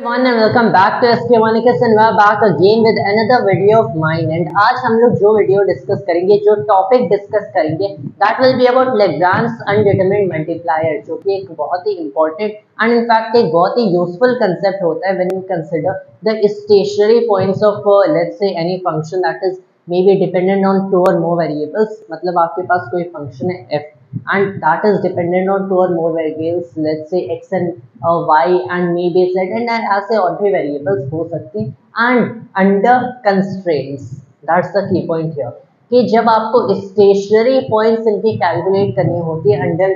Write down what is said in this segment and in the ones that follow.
Everyone and welcome back to SK Monicus and we're back again with another video of mine and आज हम लोग जो video discuss करेंगे, जो topic discuss करेंगे, that will be about Lagrange's undetermined multiplier, जो कि एक बहुत ही important and in fact एक बहुत ही useful concept होता है when you consider the stationary points of let's say any function that is maybe dependent on two or more variables. मतलब आपके पास कोई function है f and that is dependent on two or more variables, let's say x and y and maybe z and ऐसे और भी variables हो सकती हैं and under constraints. That's the key point here कि जब आपको stationary points इनकी calculate करनी होती है under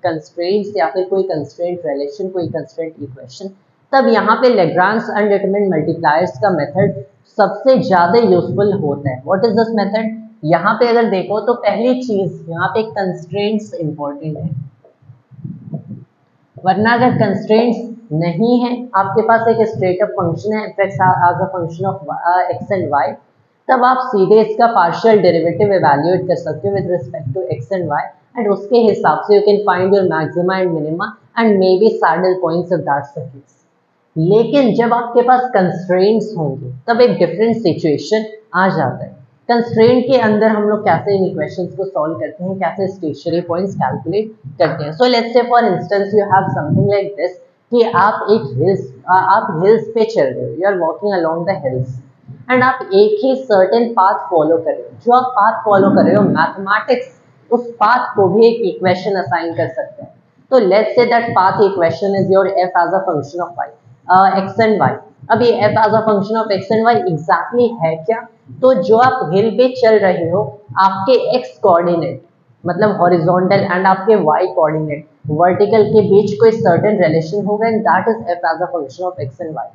constraints या फिर कोई constraint relation, कोई constraint equation, तब यहाँ पे Lagrange undetermined multipliers का मेथड सबसे ज़्यादा यूजफुल होता है. What is this method? यहाँ पे अगर देखो तो पहली चीज यहाँ पे कंस्ट्रेंट्स इंपॉर्टेंट है, वरना अगर कंस्ट्रेंट्स नहीं है, आपके पास एक स्ट्रेट अप फंक्शन है f as a function of x and y, तब आप सीधे इसका पार्शियल डेरिवेटिव इवैल्यूएट कर सकते हो with respect to x and y and उसके हिसाब से you can find your maxima and minima and maybe saddle points if that's the case. लेकिन जब आपके पास कंस्ट्रेंट्स होंगे तब एक डिफरेंट सिचुएशन आ जाता है. कंस्ट्रेंट के अंदर हम लोग कैसे इन इक्वेशंस को सॉल्व करते हैं, कैसे स्टेशनरी पॉइंट्स कैलकुलेट करते हैं. So let's say for instance you have something like this कि आप हिल्स पे चल रहे हो, you are walking along the hills and आप एक ही सर्टेन पाथ फॉलो कर रहे हो. जो आप पाथ फॉलो कर रहे हो, मैथमेटिक्स उस पाथ को भी एक इक्वेशन असाइन कर सकते हैं. तो let's say that path equation is your f as a function of x and y. अब ये f as a function of x and y exactly है क्या? तो जो आप हिल पे चल रहे हो, आपके x कोऑर्डिनेट मतलब हॉरिजॉन्टल एंड आपके y कोऑर्डिनेट वर्टिकल के बीच कोई सर्टेन रिलेशन होगा and that is f as a function of x and y.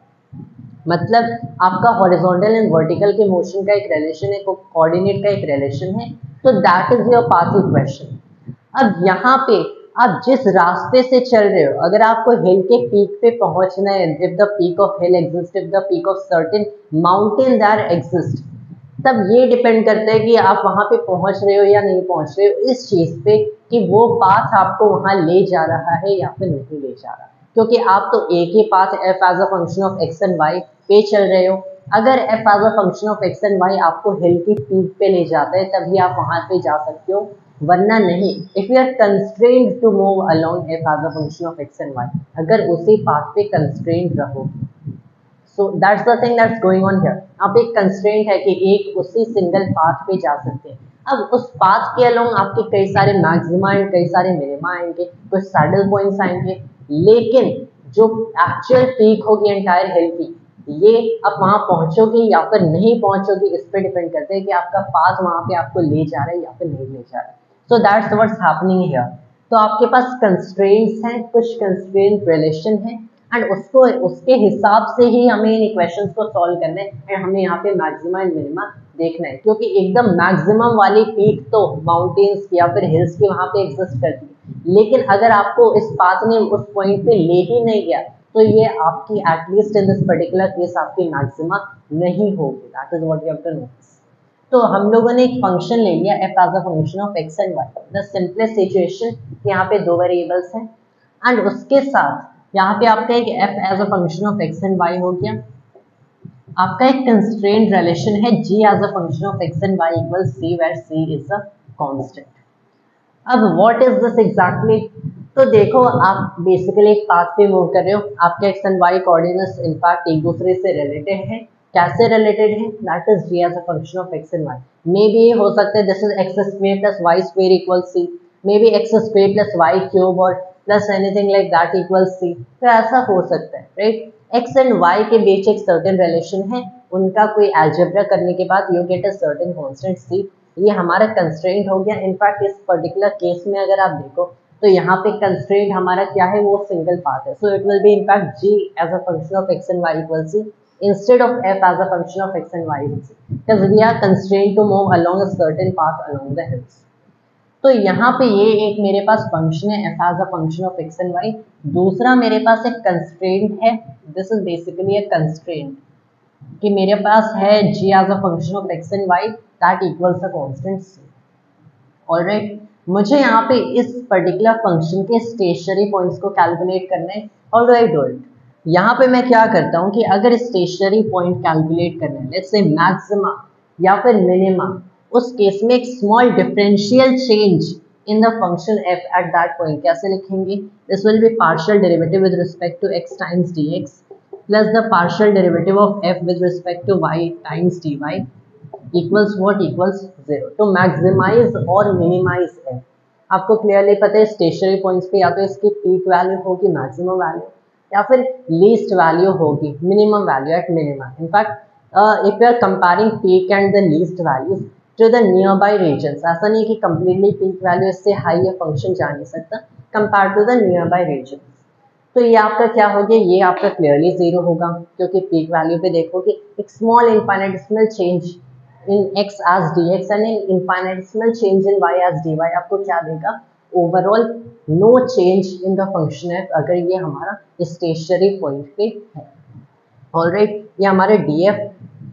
मतलब आपका हॉरिजॉन्टल एंड वर्टिकल के मोशन का एक रिलेशन है, कोऑर्डिनेट का एक रिलेशन है, तो that is your path equation. अब यहाँ पे आप जिस रास्ते से चल रहे हो, अगर आपको हिल के पीक पे पहुंचना है, if the peak of hill exist, if the peak of certain mountain there exist, तब ये डिपेंड करता है कि आप वहां पे पहुंच रहे हो या नहीं पहुंच रहे हो इस चीज पे कि वो पाथ आपको वहां ले जा रहा है या फिर नहीं ले जा रहा. क्योंकि आप तो एक ही path f as a function of x and y पे चल रहे हो. अगर f as a function of x and y आपको हिल की पीक पे ले जाता है तभी आप वहां पे जा सकते हो, वरना नहीं. If you are constrained to move along f as a function of x and y, अगर उसी पाथ पे कंस्ट्रेन्ड रहोगे, so that's the thing that's going on here. आप एक कंस्ट्रेंट है कि एक उसी सिंगल पाथ पे जा सकते हैं. अब उस पाथ के अलोंग आपके कई सारे मैक्सिमा एंड कई सारे मिनिमा आएंगे, कुछ सैडल पॉइंट्स आएंगे, लेकिन जो एक्चुअल पीक होगी एंटायर हिल की, ये आप वहां पहुंचोगे या फिर नहीं पहुंचोगे इस पे डिपेंड करते हैं कि आपका पाथ वहां पे आपको ले जा रहा है या फिर नहीं ले जा रहा है. So that's what's happening here. तो आपके पास कंस्ट्रेंट्स हैं, कुछ कंस्ट्रेंट रिलेशन है एंड उसको उसके हिसाब से ही हमें इन इक्वेशंस को सॉल्व करना है एंड हमें यहाँ पे मैक्सिमा एंड मिनिमा देखना है. क्योंकि एकदम मैक्सिमम वाली पीक तो माउंटेन्स की या फिर हिल्स की वहां पे एग्जिस्ट करती है, लेकिन अगर आपको इस पाथ ने उस पॉइंट पे ले ही नहीं गया तो ये आपकी at least in this particular case आपकी मैक्सिमा नहीं होगी. That is what you have to notice. तो हम लोगों ने एक फंक्शन ले लिया f as a function of x and y. The simplest situation, यहाँ पे दो वेरिएबल्स हैं एंड उसके साथ यहाँ पे आपका एक f as a function of x and y हो गया. आपका एक कंस्ट्रेंट रिलेशन है g as a function of x and y equals c where c is a constant. अब व्हाट इज दिस एग्जैक्टली? तो देखो, आप बेसिकली एक पाथ पे मूव कर रहे हो, आपके x and y coordinates in fact एक दूसरे से रिलेटेड हैं. कैसे रिलेटेड है? That is g as a function of x and y. Maybe हो सकता है this is x square plus y square equals c, maybe x square plus y cube और plus anything like that equals c. तो ऐसा हो सकता है, right? x and y के बीच एक सर्टेन रिलेशन है, उनका कोई अलजेब्रा करने के बाद you get a certain constant c. ये हमारा कंस्ट्रेंट हो गया. इनफैक्ट इस पर्टिकुलर केस में अगर आप देखो तो यहाँ पे कंस्ट्रेंट हमारा क्या है, वो सिंगल पाथ है. So it will be in fact g as a function of x and y equals c instead of f as a function of x and y because we are constrained to move along a certain path along the hills. तो यहाँ पे ये एक मेरे पास function है f as a function of x and y. दूसरा मेरे पास एक कंस्ट्रेंट है, this is basically a constraint कि मेरे पास है g as a function of x and y that equals a constant c. Alright, मुझे यहाँ पे इस पर्टिकुलर फंक्शन के स्टेशनरी पॉइंट्स को कैलकुलेट करना है. How do I do it? यहाँ पे मैं क्या करता हूँ कि अगर स्टेशनरी पॉइंट कैलकुलेट करना है, लेट्स से मैक्सिमा या फिर मिनिमा, उस केस में एक small differential change in the function f at that point कैसे लिखेंगे? This will be partial derivative with respect to x times dx plus the partial derivative of f with respect to y times dy equals what? Equals 0। तो maximise और minimise f, आपको clearly पता है stationery points पे या तो इसकी peak value होगी मैक्सिमम वैल्यू, या फिर लीस्ट वैल्यू होगी minimum value at minimum. In fact if you are comparing peak and the least values to the nearby region, ऐसा नहीं कि कंप्लीटली पीक वैल्यू इससे हाई या फंक्शन जा नहीं सकता, compare to the nearby region. तो ये आपका क्या हो गया? ये आपका क्लियरली 0 होगा, क्योंकि पीक वैल्यू पे देखोगे एक small infinitesimal change in x as dx and in infinitesimal change in y as dy आपको क्या देगा? Overall no change in the function f, अगर ये हमारा स्टेशनरी पॉइंट पे है। ऑलराइट, ये हमारे df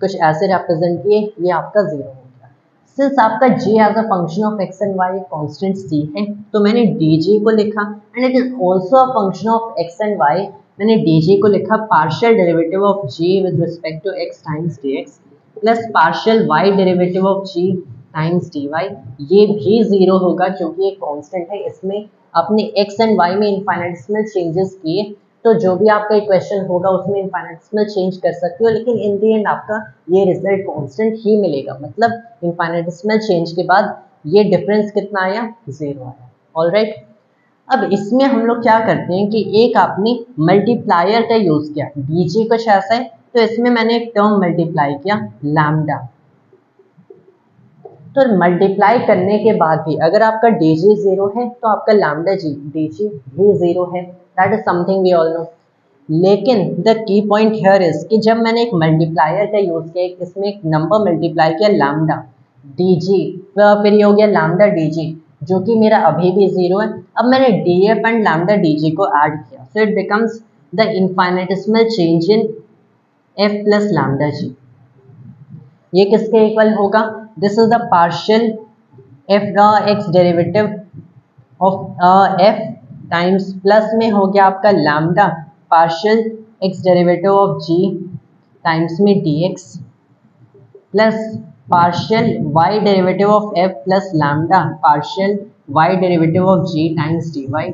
कुछ ऐसे रिप्रेजेंट किए, ये आपका 0 हो गया। सिंस आपका g as a function of x and y constant c है, तो मैंने dg को लिखा and it is also a function of x and y, मैंने dg को लिखा partial derivative of g with respect to x times dx plus partial y derivative of g times dy। ये भी 0 होगा क्योंकि ये कांस्टेंट है, इसमें अपने x एंड y में इनफाइनेटेसिमल चेंजेस किए, तो जो भी आपका इक्वेशन होगा उसमें इनफाइनेटेसिमल चेंज कर सकते हो, लेकिन इन दी एंड आपका ये रिजल्ट कांस्टेंट ही मिलेगा। मतलब इनफाइनेटेसिमल चेंज के बाद ये डिफरेंस कितना आया? 0 आया। ऑलराइट, अब इसमें हम लोग क्या करते हैं कि एक आपने मल्टीप्लायर का यूज किया, dg कुछ ऐसा है, तो इसमें मैंने एक टर्म मल्टीप्लाई किया लैम्डा। तो मल्टीप्लाई करने के बाद भी अगर आपका dg 0 है तो आपका लैम्डा जी dg भी 0 है, that is something we all know. लेकिन the key point here is कि जब मैंने एक मल्टीप्लायर का यूज किया, इसमें एक नंबर मल्टीप्लाई किया लैम्डा dg, फिर ये हो गया लैम्डा dg जो कि मेरा अभी भी 0 है। अब मैंने df एंड लैम्डा dg को ऐड किया, so it becomes the infinitesimal change in f plus lambda g. ये किसके इक्वल होगा? This is the partial f x derivative of f times plus में हो गया आपका lambda partial x derivative of g times में dx plus partial y derivative of f plus lambda partial y derivative of g times dy।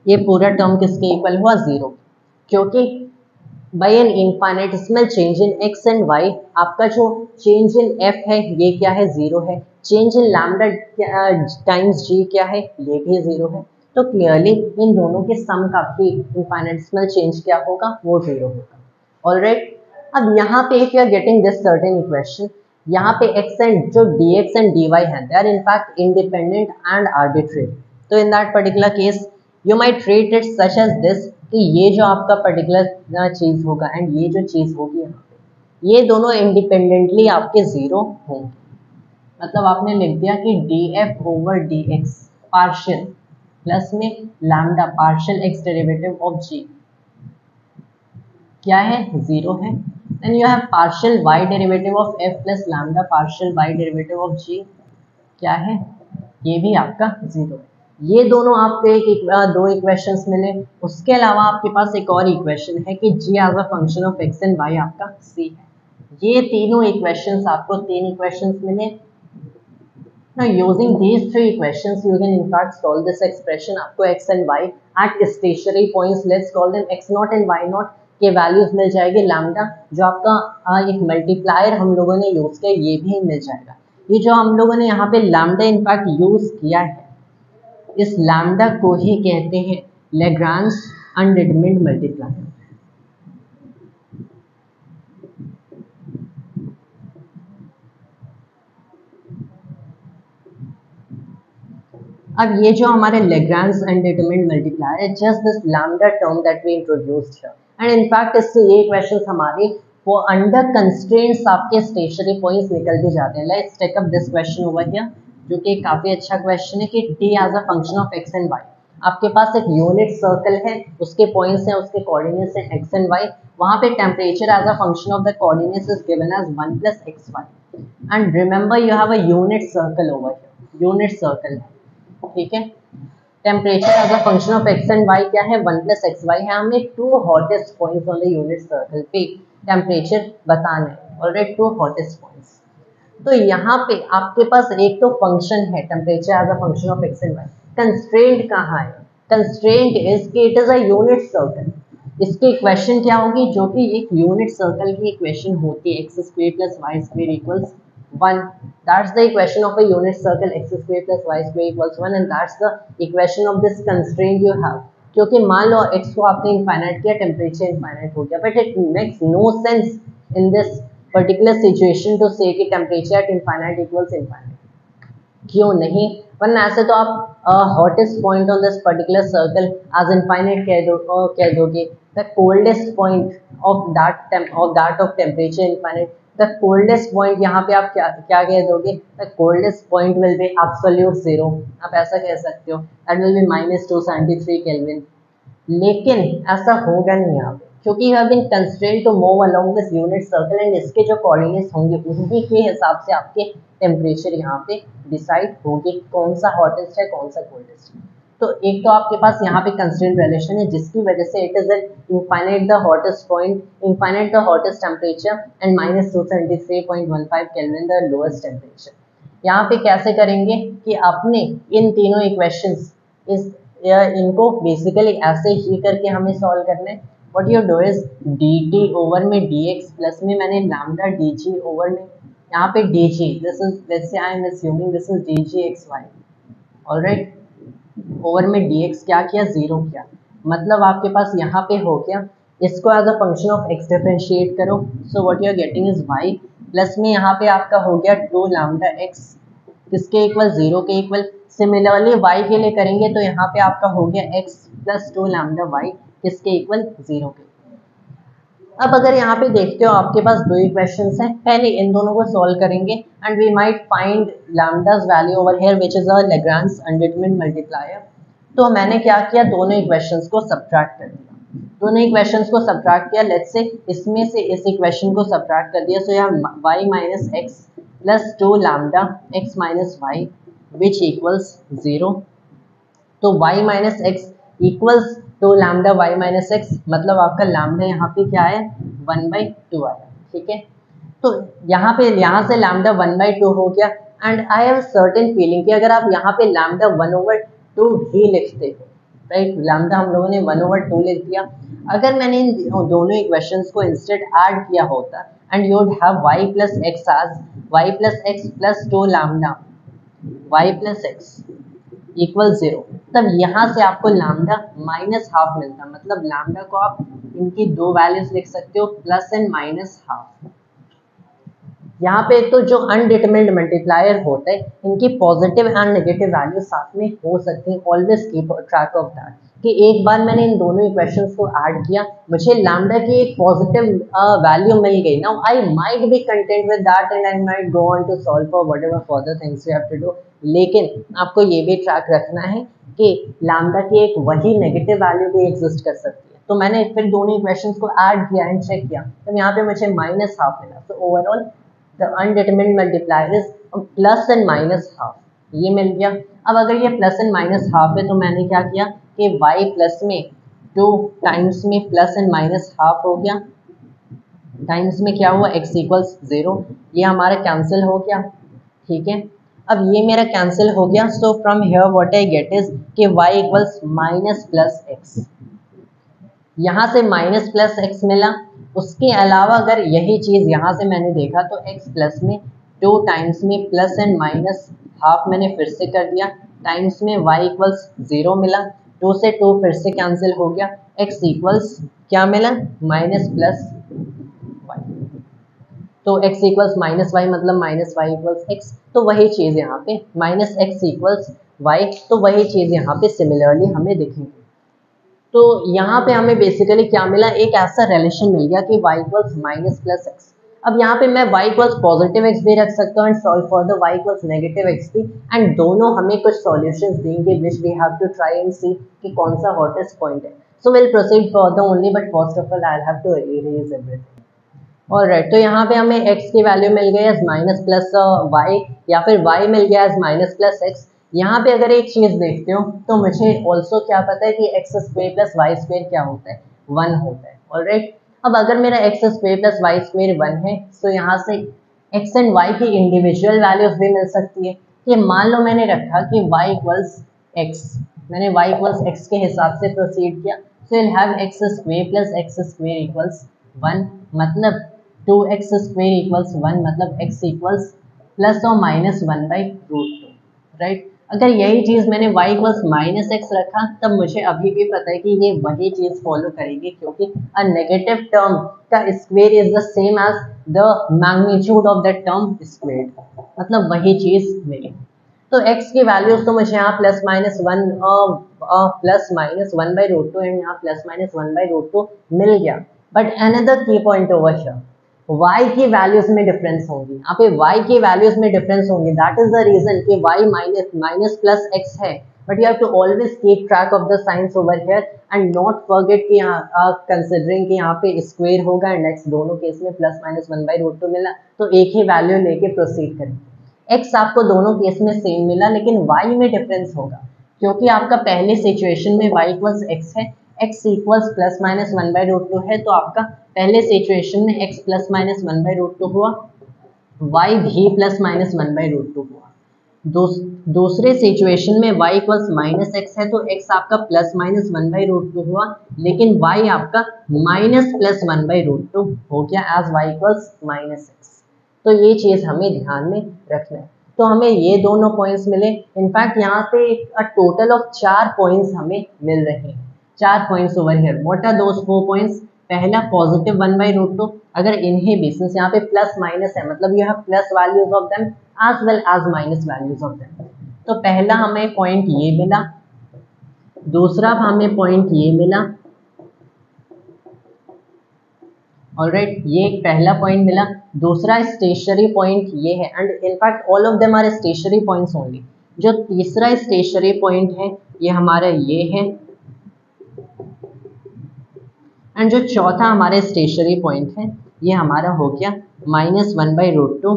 ये पूरा term किसके equal हुआ? 0, क्योंकि by an infinitesimal change in x and y आपका जो change in f है ये क्या है? 0 है। Change in lambda times g क्या है? ये भी 0 है। तो क्लियरली इन दोनों के सम का भी इनफाइनेटेसिमल चेंज क्या होगा? वो 0 होगा। ऑलराइट, अब यहाँ पे if you are getting this certain equation, यहाँ पे x एंड जो dx एंड dy है they are in fact independent and arbitrary. तो in that particular case you might treat it such as this कि ये जो आपका पर्टिकुलर चीज होगा एंड ये जो चीज होगी यहाँ पे, ये दोनों इंडिपेंडेंटली आपके 0 होंगे। मतलब आपने लिख दिया कि df over dx partial plus में lambda partial x derivative of g क्या है? 0 है। Then you have partial y derivative of f plus lambda partial y derivative of g क्या है? ये भी आपका 0 है। ये दोनों आपको दो इक्वेशंस मिले। उसके अलावा आपके पास एक और इक्वेशन है कि g as a function of x and y आपका c है। ये तीनों इक्वेशंस आपको 3 इक्वेशंस मिले। Now using these 3 equations you can in fact solve this expression। आपको x and y at stationary points, let's call them x naught and y naught के values मिल जाएगी। Lambda जो आपका एक मल्टीप्लायर हम लोगों ने यूज किया ये भी मिल जाएगा। ये जो हम लोगों ने यहाँ पे लैम्डा इनफैक्ट यूज किया है, इस लैम्डा को ही कहते हैं लैग्रांज अनडिटरमिन्ड मल्टीप्लायर। अब ये जो हमारे लैग्रांज अनडिटरमिन्ड मल्टीप्लायर है, just this lambda term that we introduced here, and in fact इससे ये क्वेश्चंस हमारे वो अंडर कंस्ट्रेंट्स आपके स्टेशनरी पॉइंट्स निकल भी जाते हैं। Let's take up this question over here, जो कि काफी अच्छा क्वेश्चन है कि t as a function of x and y, आपके पास एक यूनिट सर्कल है, उसके पॉइंट्स हैं, उसके कोऑर्डिनेट्स हैं x एंड y, वहां पे temperature as a function of the coordinates is given as 1 plus xy, and remember you have a unit circle over here, unit circle है, ठीक है। Temperature as a function of x and y क्या है 1 + xy है। हमें 2 hottest points on the unit circle पे temperature बताना है। Alright, 2 hottest points. तो यहाँ पे आपके पास एक तो फंक्शन है temperature as a function of x and y. Constraint कहाँ है? कंस्ट्रेंट इज कि it is a unit circle. इसकी इक्वेशन क्या होगी? जो कि एक यूनिट सर्कल की इक्वेशन होती है x² + y² = 1। That's the equation of a unit circle x² + y² = 1 and that's the equation of this constraint you have। क्योंकि मान लो x को आपने इनफाइनाइट किया, टेम्परेचर इनफाइनाइट हो गया, but it makes no sense in this particular situation to say कि temperature at infinite equals infinite. क्यों नहीं? वरना ऐसे तो आप hottest point on this particular circle as infinite कह दोगे। The coldest point of that of temperature infinite, the coldest point यहाँ पे आप क्या कह दोगे? The coldest point will be absolute 0। आप ऐसा कह सकते हो, दैट विल बी -273 केल्विन। लेकिन ऐसा होगा नहीं यहाँ पे, क्योंकि you have been constrained to move along this unit circle and इसके जो कोऑर्डिनेट्स होंगे उसी के हिसाब से आपके टेम्परेचर यहाँ पे डिसाइड होगी कौन सा हॉटेस्ट है कौन सा कोल्डेस्ट है। तो एक तो आपके पास यहाँ पे कंस्ट्रेंट रिलेशन है जिसकी वजह से it is infinite the hottest point, infinite the hottest temperature and -273.15 kelvin the lowest temperature. यहाँ पे कैसे करेंगे कि आपने इन तीनों इक्वेशंस इनको बेसिकली ऐसे ही करके हमें सॉल्व करना है। What you do is dt over में dx प्लस में मैंने लैम्डा dg ओवर में यहाँ पे dg, this is let's say I am assuming this is dg xy, alright, over में dx क्या किया? 0 किया। मतलब आपके पास यहाँ पे हो गया, इसको as a function of x differentiate करो, so what you are getting is y plus में यहाँ पे आपका हो गया 2 लैम्डा x किसके इक्वल? 0 के इक्वल। सिमिलरली y के लिए करेंगे तो यहाँ पे आपका हो गया x + 2 लैम्डा y किसके इक्वल? 0 के। अब अगर यहाँ पे देखते हो आपके पास दो इक्वेशंस हैं, पहले इन दोनों को सॉल्व करेंगे and we might find lambda's value over here which is a Lagrange undetermined multiplier. तो मैंने क्या किया? दोनों इक्वेशंस को सब्ट्रैक्ट कर दिया। दोनों इक्वेशंस को सब्ट्रैक्ट किया, लेट्स से इसमें से इस इक्वेशन को सब्ट्रैक्ट कर दिया, सो यहाँ y - x + 2 lambda x - y विच इक्वल्स 0। तो y - x equals 2 lambda y - x, मतलब आपका लैम्डा यहाँ पे क्या है? 1/2 आया। ठीक है, तो यहाँ से लैम्डा 1/2 हो गया and I have certain feeling कि अगर आप यहाँ पे लैम्डा 1/2 ही लिखते हो, राइट, लैम्डा हम लोगों ने 1/2 लिख दिया। अगर मैंने इन दोनों इक्वेशंस को इंस्टेड ऐड किया होता and you would have y + x as y + x + 2 lambda y + x equal 0, तब यहाँ से आपको लैम्डा -½ मिलता। मतलब लैम्डा को आप इनकी दो वैल्यूज लिख सकते हो, प्लस एंड -½ यहाँ पे तो जो अनडिटरमिन्ड मल्टीप्लायर होते हैं इनकी पॉजिटिव एंड नेगेटिव वैल्यू साथ में हो सकती हैं। Always keep track of that कि एक बार मैंने इन दोनों इक्वेशंस को ऐड किया, मुझे लैम्डा की एक पॉजिटिव वैल्यू मिल गई। Now I might be content with that and I might go on to solve for whatever further things you have to do. लेकिन आपको ये भी ट्रैक रखना है कि लैम्डा की एक वही नेगेटिव वैल्यू भी एग्जिस्ट कर सकती है। तो मैंने फिर दोनों इक्वेशंस को ऐड किया एंड चेक किया, तो यहाँ पे मुझे -½ मिला। तो overall the undetermined multiplier is plus and -½ ये मिल गया। अब अगर ये प्लस एंड -½ है तो मैंने क्या किया कि y प्लस में 2 टाइम्स में प्लस एंड -½ हो गया, टाइम्स में क्या हुआ? x इक्वल्स 0, ये हमारा कैंसिल हो गया। ठीक है, अब ये मेरा कैंसिल हो गया, so from here what I get is कि y इक्वल्स -+x, यहाँ से -+x मिला। उसके अलावा अगर यही चीज़ यहाँ से मैंने देखा तो x प्लस में 2 टाइम्स में प्लस एंड -½ मैंने फिर से कर दिया, टाइम्स में y इक्वल्स 0 मिला, 2 से 2 फिर से कैंसिल हो गया, x इक्वल्स क्या मिला? -+y। तो x इक्वल्स -y मतलब -y इक्वल्स x, तो वही चीज़ यहाँ पे -x इक्वल्स y, तो वही चीज़ यहाँ पे सिमिलरली हमें दिखेगी। तो यहाँ पे हमें बेसिकली क्या मिला? एक ऐसा रिलेशन मिल गया कि y इक्वल्स -+x। अब यहाँ पे मैं y इक्वल्स +x भी रख सकता हूँ and solve for the y equals -x भी, एंड दोनों हमें कुछ सॉल्यूशंस देंगे which we have to try and see कि कौन सा हॉटेस्ट पॉइंट है। So will proceed further only, but first of all I have to erase everything. Alright, तो यहाँ पे हमें x की वैल्यू मिल गई एज -+y या फिर y मिल गया एज -+x। यहाँ पे अगर एक चीज देखते हो तो मुझे ऑल्सो क्या पता है कि x square plus y square क्या होता है, 1 होता है। ऑलराइट, अब अगर मेरा x square plus y square 1 है तो यहाँ से एक्स एंड वाई की इंडिविजुअल वैल्यूज भी मिल सकती है। कि मान लो मैंने रखा कि y इक्वल्स एक्स, मैंने y इक्वल्स एक्स के हिसाब से प्रोसीड किया, so will have x square plus x square equals 1, मतलब 2x स्क्वेयर इक्वल्स 1, मतलब x इक्वल्स प्लस और माइनस 1/√2, राइट। अगर यही चीज मैंने y इक्वल्स माइनस एक्स रखा तब मुझे अभी भी पता है कि ये वही चीज फॉलो करेगी, क्योंकि अ नेगेटिव टर्म का square is the same as the magnitude of that term squared, मतलब वही चीज मिलेगी। तो x की वैल्यूज तो मुझे यहाँ प्लस माइनस 1/√2 एंड यहाँ प्लस माइनस 1/√2 मिल गया। But another key point over here, y की वैल्यूज में डिफरेंस होंगी, यहाँ पे y की वैल्यूज में डिफरेंस होंगी। दैट इज द रीजन कि y माइनस प्लस x है, but you have to always keep track of the signs over here and not forget कि यहाँ कंसिडरिंग कि यहाँ पे स्क्वायर होगा एंड x दोनों केस में प्लस माइनस 1/√2 मिला, तो एक ही वैल्यू लेके प्रोसीड करेंगे। x आपको दोनों केस में सेम मिला, लेकिन y में डिफरेंस होगा, क्योंकि आपका पहले सिचुएशन में y इक्वल्स x है, x इक्वल्स प्लस माइनस 1/√2 है, तो आपका पहले सिचुएशन में x प्लस माइनस 1/√2 हुआ, y भी प्लस माइनस 1/√2 हुआ। दूसरे सिचुएशन में y इक्वल्स माइनस एक्स है, तो x आपका प्लस माइनस 1/√2 हुआ, लेकिन y आपका माइनस प्लस 1/√2 हो गया as y equals minus x. तो ये चीज हमें ध्यान में रखना है। तो हमें ये दोनों पॉइंट्स मिले। इनफैक्ट यहाँ पे टोटल ऑफ 4 पॉइंट्स हमें मिल रहे हैं, 4 points over here. What are those 4 points? पहला पॉजिटिव 1/√2, अगर इन्हें भी सिंस यहाँ पे प्लस माइनस है, मतलब you have plus values of them as well as minus values of them. तो पहला हमें पॉइंट ये मिला, दूसरा हमें पॉइंट ये मिला, ऑलराइट, ये एक पहला पॉइंट मिला। दूसरा स्टेशनरी पॉइंट ये है, and in fact all of them are stationary points only. जो तीसरा स्टेशनरी पॉइंट है ये हमारा ये है, एंड जो चौथा हमारे स्टेशनरी पॉइंट है ये हमारा हो गया माइनस 1/√2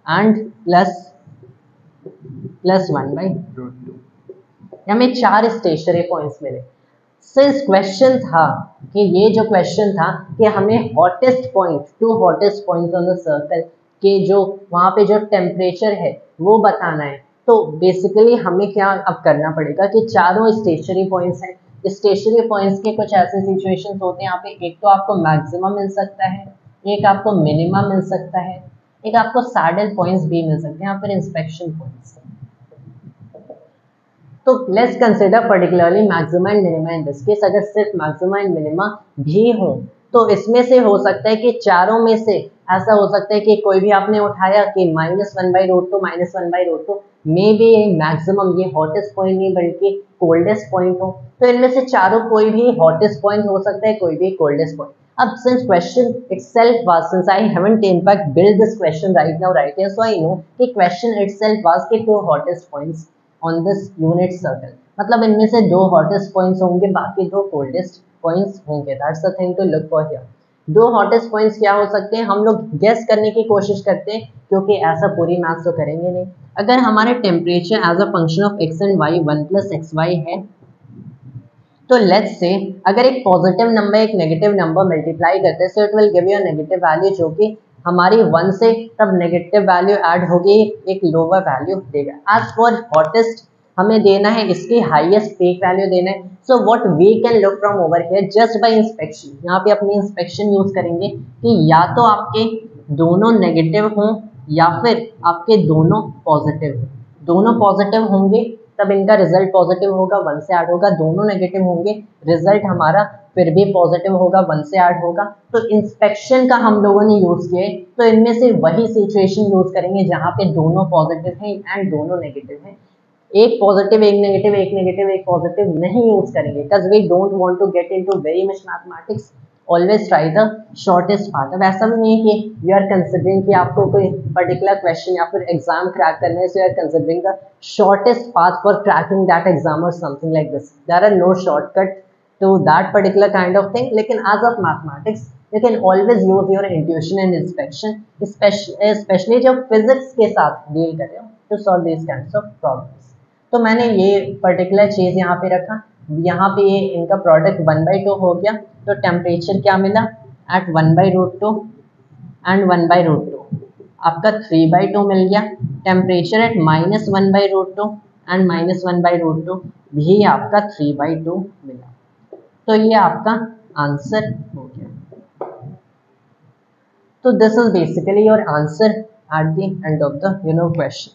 एंड प्लस 1/√2। हमें 4 स्टेशनरी पॉइंट्स मिले। सिंस क्वेश्चन था कि ये जो क्वेश्चन था कि हमें hottest point, 2 hottest points on the circle के जो वहाँ पे जो टेम्परेचर है वो बताना है, तो बेसिकली हमें क्या अब करना पड़ेगा कि चारों स्टेशनरी पॉइंट्स हैं। स्टेशनरी पॉइंट्स के कुछ ऐसे सिचुएशंस होते हैं, यहाँ पे एक तो आपको मैक्सिमम मिल सकता है, एक आपको मिनिमम मिल सकता है, एक आपको सैडल पॉइंट्स भी मिल सकते हैं, या फिर इंस्पेक्शन पॉइंट्स। तो let's consider particularly maxima and minima in this case. अगर सिर्फ मैक्सिमा एंड मिनिमा भी हो तो इसमें से हो सकता है कि चारों में से ऐसा हो सकता है कि कोई भी आपने उठाया कि माइनस 1/√2 मे बी ये मैक्सिमम, ये हॉटेस्ट पॉइंट नहीं बल्कि कोल्डेस्ट पॉइंट हो। तो इनमें से चारों कोई भी हॉटेस्ट पॉइंट हो सकता है, कोई भी कोल्डेस्ट पॉइंट। अब since question itself was, since I haven't in fact built this question right now right here, so I know कि question itself was कि 2 hottest points on this unit circle, मतलब इनमें से 2 hottest points होंगे, बाकी 2 coldest points होंगे। That's the thing to look for here। 2 hottest points क्या हो सकते हैं, हम लोग guess करने की कोशिश करते हैं, क्योंकि ऐसा पूरी मैथ तो करेंगे नहीं। अगर हमारे temperature as a function of x and y 1 + xy है, तो लेट्स से अगर एक पॉजिटिव नंबर एक नेगेटिव नंबर मल्टीप्लाई करते हैं, सो it will give you a negative value, जो कि हमारी 1 से तब नेगेटिव वैल्यू ऐड होगी, एक लोअर वैल्यू देगा। एज फॉर हॉटेस्ट हमें देना है इसकी हाईएस्ट पीक वैल्यू देना है। So what we can look from over here just by inspection, यहाँ पे अपनी इंस्पेक्शन यूज करेंगे कि या तो आपके दोनों नेगेटिव हों या फिर आपके दोनों पॉजिटिव हों। दोनों पॉजिटिव होंगे तब इनका रिजल्ट पॉजिटिव होगा, 1 से ऐड होगा। दोनों नेगेटिव होंगे, रिजल्ट हमारा फिर भी पॉजिटिव होगा, 1 से ऐड होगा। तो इंस्पेक्शन का हम लोगों ने यूज किया, तो इनमें से वही सिचुएशन यूज करेंगे जहाँ पे दोनों पॉजिटिव हैं एंड दोनों नेगेटिव हैं। एक पॉजिटिव एक नेगेटिव, एक नेगेटिव एक पॉजिटिव नहीं यूज करेंगे, because we don't want to get into very much mathematics. Always try the shortest path. अब ऐसा भी नहीं है कि यू आर कंसिडरिंग कि आपको कोई पर्टिकुलर क्वेश्चन या फिर एग्जाम क्रैक करने है, so you are considering the shortest path for cracking that exam और something like this. There are no shortcut to that particular kind of thing, लेकिन as of mathematics you can always use your intuition and inspection, especially जब physics के साथ deal कर रहे हो to solve these kinds of problems। तो मैंने ये पर्टिकुलर चीज़ यहाँ पे रखा, यहाँ पे ये इनका प्रोडक्ट 1/2 हो गया, तो टेम्परेचर क्या मिला एट 1/√2 एंड 1/√2, आपका 3/2 मिल गया। टेम्परेचर एट -1/√2 एंड -1/√2 भी आपका 3/2 मिला। तो ये आपका आंसर हो गया। तो this is basically your answer at the end of the question.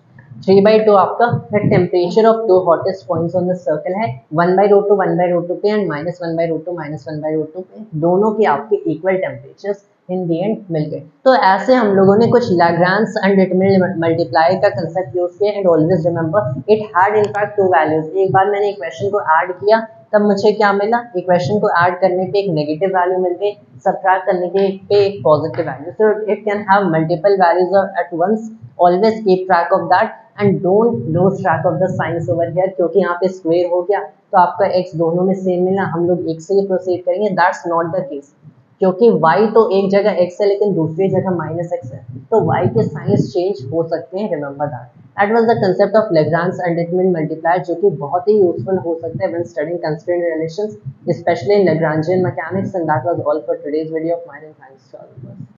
3/2 आपका the temperature of two hottest points on the circle है, 1/√2 पे एंड -1/√2 पे, दोनों के आपके equal temperatures in the end मिल गए। तो ऐसे हम लोगों ने कुछ लैग्रांज अनडिटरमिनेट मल्टीप्लाई का कंसेप्ट यूज किया and always remember it had in fact two values. एक बार मैंने इक्वेशन को ऐड किया तब मुझे क्या मिला, इक्वेशन को ऐड करने पे एक नेगेटिव वैल्यू मिल गई, सब्ट्रैक्ट करने के पे एक positive value. So it can have multiple values at once, always keep track of that and don't lose track of the signs over here, क्योंकि यहाँ पे स्क्वायर हो गया तो आपका x दोनों में सेम मिला, हम लोग x से ही प्रोसीड करेंगे, दैट्स नॉट द केस, क्योंकि y तो एक जगह x है लेकिन दूसरी जगह -x है, तो y के साइंस चेंज हो सकते हैं, remember that. That was the concept of Lagrange undetermined multiplier, जो कि बहुत ही यूजफुल हो सकता है when studying constraint relations, especially in Lagrangian mechanics. And that was all for today's video of mine, and thanks to all of us.